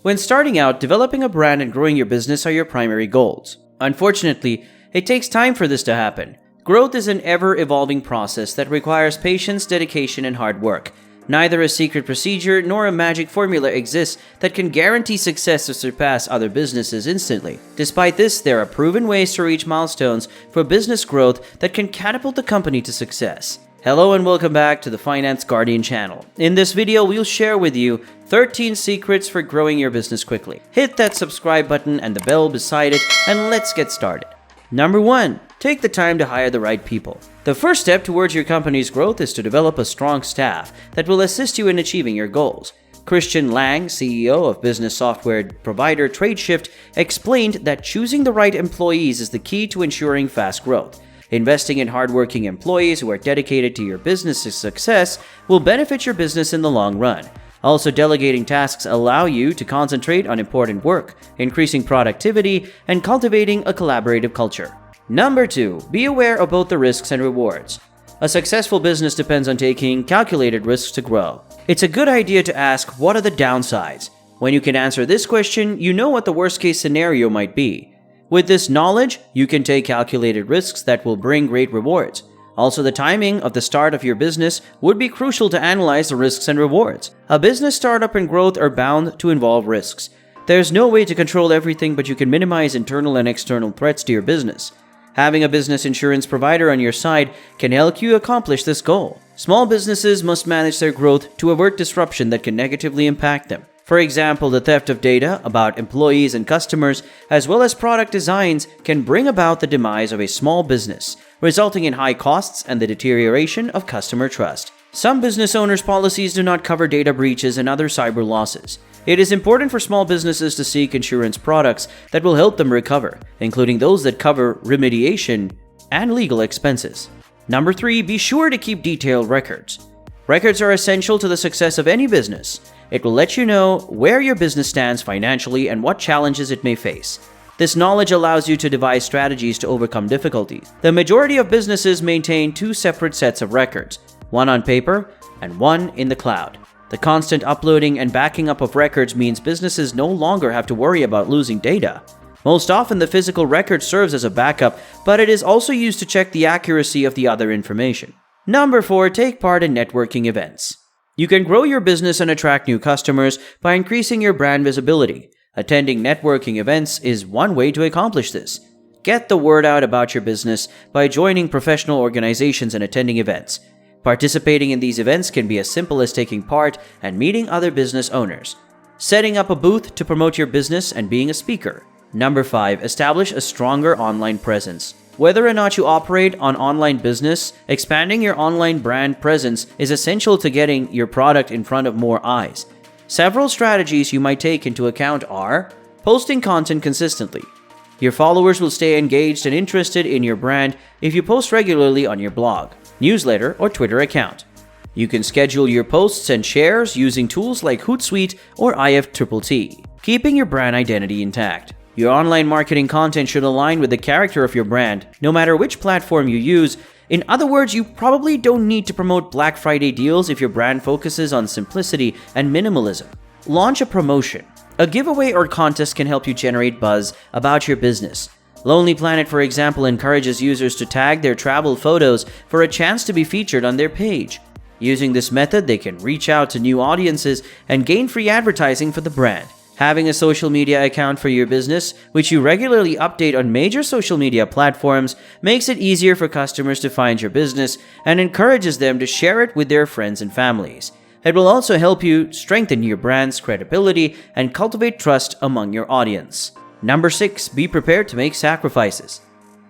When starting out, developing a brand and growing your business are your primary goals. Unfortunately, it takes time for this to happen. Growth is an ever-evolving process that requires patience, dedication, and hard work. Neither a secret procedure nor a magic formula exists that can guarantee success or surpass other businesses instantly. Despite this, there are proven ways to reach milestones for business growth that can catapult the company to success. Hello and welcome back to the Finance Guardian channel. In this video, we'll share with you 13 secrets for growing your business quickly. Hit that subscribe button and the bell beside it, and let's get started. Number 1. Take the time to hire the right people. The first step towards your company's growth is to develop a strong staff that will assist you in achieving your goals. Christian Lang, CEO of business software provider Tradeshift, explained that choosing the right employees is the key to ensuring fast growth. Investing in hardworking employees who are dedicated to your business's success will benefit your business in the long run. Also, delegating tasks allow you to concentrate on important work, increasing productivity, and cultivating a collaborative culture. Number 2. Be aware of both the risks and rewards. A successful business depends on taking calculated risks to grow. It's a good idea to ask, what are the downsides? When you can answer this question, you know what the worst-case scenario might be. With this knowledge, you can take calculated risks that will bring great rewards. Also, the timing of the start of your business would be crucial to analyze the risks and rewards. A business startup and growth are bound to involve risks. There's no way to control everything, but you can minimize internal and external threats to your business. Having a business insurance provider on your side can help you accomplish this goal. Small businesses must manage their growth to avert disruption that can negatively impact them. For example, the theft of data about employees and customers, as well as product designs, can bring about the demise of a small business, resulting in high costs and the deterioration of customer trust. Some business owners' policies do not cover data breaches and other cyber losses. It is important for small businesses to seek insurance products that will help them recover, including those that cover remediation and legal expenses. Number 3. Be sure to keep detailed records. Records are essential to the success of any business. It will let you know where your business stands financially and what challenges it may face. This knowledge allows you to devise strategies to overcome difficulties. The majority of businesses maintain 2 separate sets of records, one on paper and one in the cloud. The constant uploading and backing up of records means businesses no longer have to worry about losing data. Most often, the physical record serves as a backup, but it is also used to check the accuracy of the other information. Number 4. Take part in networking events. You can grow your business and attract new customers by increasing your brand visibility. Attending networking events is one way to accomplish this. Get the word out about your business by joining professional organizations and attending events. Participating in these events can be as simple as taking part and meeting other business owners, setting up a booth to promote your business, and being a speaker. Number 5. Establish a stronger online presence. Whether or not you operate an online business, expanding your online brand presence is essential to getting your product in front of more eyes. Several strategies you might take into account are posting content consistently. Your followers will stay engaged and interested in your brand if you post regularly on your blog, newsletter, or Twitter account. You can schedule your posts and shares using tools like Hootsuite or IFTTT, keeping your brand identity intact. Your online marketing content should align with the character of your brand, no matter which platform you use. In other words, you probably don't need to promote Black Friday deals if your brand focuses on simplicity and minimalism. Launch a promotion. A giveaway or contest can help you generate buzz about your business. Lonely Planet, for example, encourages users to tag their travel photos for a chance to be featured on their page. Using this method, they can reach out to new audiences and gain free advertising for the brand. Having a social media account for your business, which you regularly update on major social media platforms, makes it easier for customers to find your business and encourages them to share it with their friends and families. It will also help you strengthen your brand's credibility and cultivate trust among your audience. Number 6. Be prepared to make sacrifices.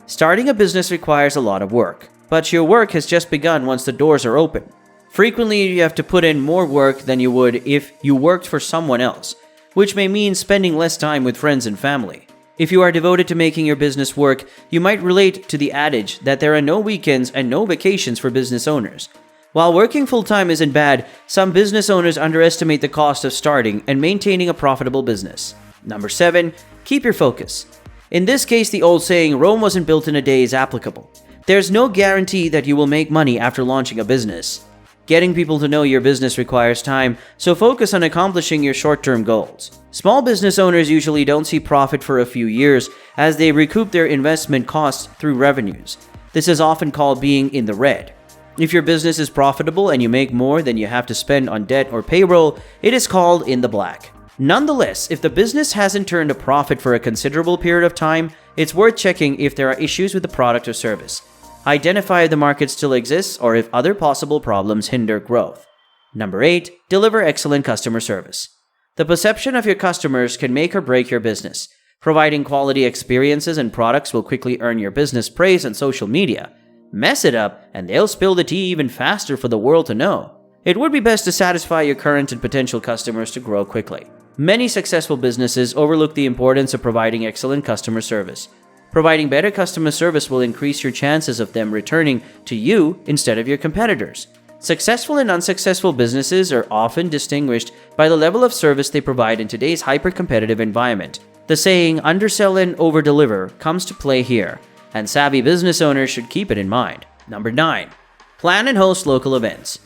Starting a business requires a lot of work, but your work has just begun once the doors are open. Frequently, you have to put in more work than you would if you worked for someone else, which may mean spending less time with friends and family. If you are devoted to making your business work, you might relate to the adage that there are no weekends and no vacations for business owners. While working full-time isn't bad, some business owners underestimate the cost of starting and maintaining a profitable business. Number 7. Keep your focus. In this case, the old saying, "Rome wasn't built in a day," is applicable. There's no guarantee that you will make money after launching a business. Getting people to know your business requires time, so focus on accomplishing your short-term goals. Small business owners usually don't see profit for a few years as they recoup their investment costs through revenues. This is often called being in the red. If your business is profitable and you make more than you have to spend on debt or payroll, it is called in the black. Nonetheless, if the business hasn't turned a profit for a considerable period of time, it's worth checking if there are issues with the product or service. Identify if the market still exists or if other possible problems hinder growth. Number 8. Deliver excellent customer service. The perception of your customers can make or break your business. Providing quality experiences and products will quickly earn your business praise on social media. Mess it up, and they'll spill the tea even faster for the world to know. It would be best to satisfy your current and potential customers to grow quickly. Many successful businesses overlook the importance of providing excellent customer service. Providing better customer service will increase your chances of them returning to you instead of your competitors. Successful and unsuccessful businesses are often distinguished by the level of service they provide in today's hyper-competitive environment. The saying, undersell and overdeliver, comes to play here, and savvy business owners should keep it in mind. Number 9. Plan and host local events.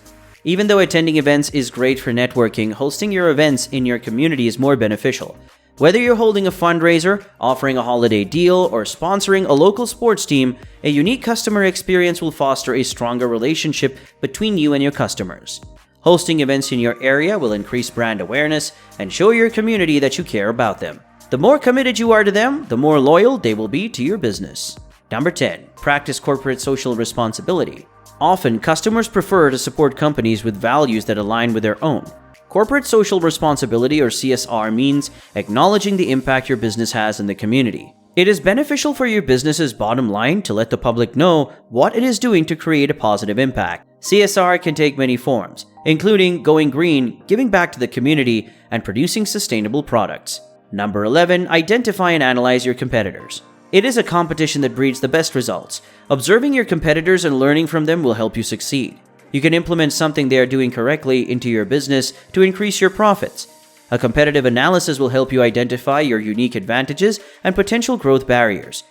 Even though attending events is great for networking, hosting your events in your community is more beneficial. Whether you're holding a fundraiser, offering a holiday deal, or sponsoring a local sports team, a unique customer experience will foster a stronger relationship between you and your customers. Hosting events in your area will increase brand awareness and show your community that you care about them. The more committed you are to them, the more loyal they will be to your business. Number 10. Practice corporate social responsibility. Often, customers prefer to support companies with values that align with their own. Corporate social responsibility, or CSR, means acknowledging the impact your business has in the community. It is beneficial for your business's bottom line to let the public know what it is doing to create a positive impact. CSR can take many forms, including going green, giving back to the community, and producing sustainable products. Number 11. Identify and analyze your competitors. It is a competition that breeds the best results. Observing your competitors and learning from them will help you succeed. You can implement something they are doing correctly into your business to increase your profits. A competitive analysis will help you identify your unique advantages and potential growth barriers.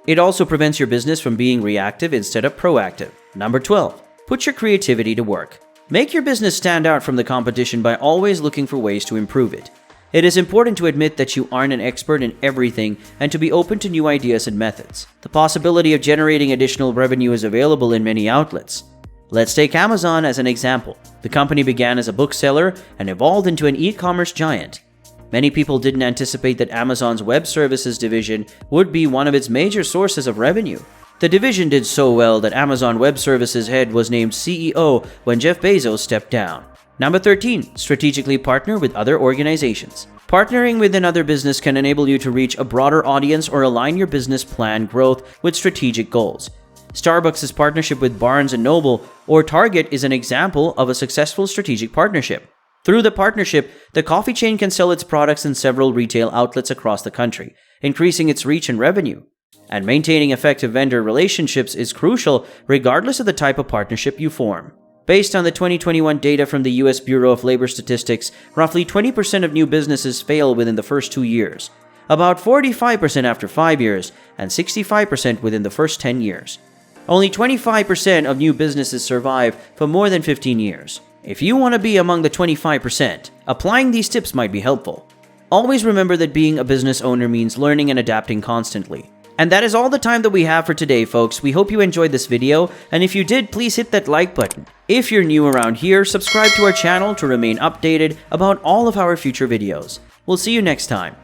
It also prevents your business from being reactive instead of proactive. Number 12. Put your creativity to work. Make your business stand out from the competition by always looking for ways to improve it. It is important to admit that you aren't an expert in everything and to be open to new ideas and methods. The possibility of generating additional revenue is available in many outlets. Let's take Amazon as an example. The company began as a bookseller and evolved into an e-commerce giant. Many people didn't anticipate that Amazon's web services division would be one of its major sources of revenue. The division did so well that Amazon Web Services head was named CEO when Jeff Bezos stepped down. Number 13. Strategically partner with other organizations. Partnering with another business can enable you to reach a broader audience or align your business plan growth with strategic goals. Starbucks' partnership with Barnes & Noble or Target is an example of a successful strategic partnership. Through the partnership, the coffee chain can sell its products in several retail outlets across the country, increasing its reach and revenue. And maintaining effective vendor relationships is crucial regardless of the type of partnership you form. Based on the 2021 data from the U.S. Bureau of Labor Statistics, roughly 20% of new businesses fail within the first 2 years, about 45% after 5 years, and 65% within the first 10 years. Only 25% of new businesses survive for more than 15 years. If you want to be among the 25%, applying these tips might be helpful. Always remember that being a business owner means learning and adapting constantly. And that is all the time that we have for today, folks. We hope you enjoyed this video, and if you did, please hit that like button. If you're new around here, subscribe to our channel to remain updated about all of our future videos. We'll see you next time.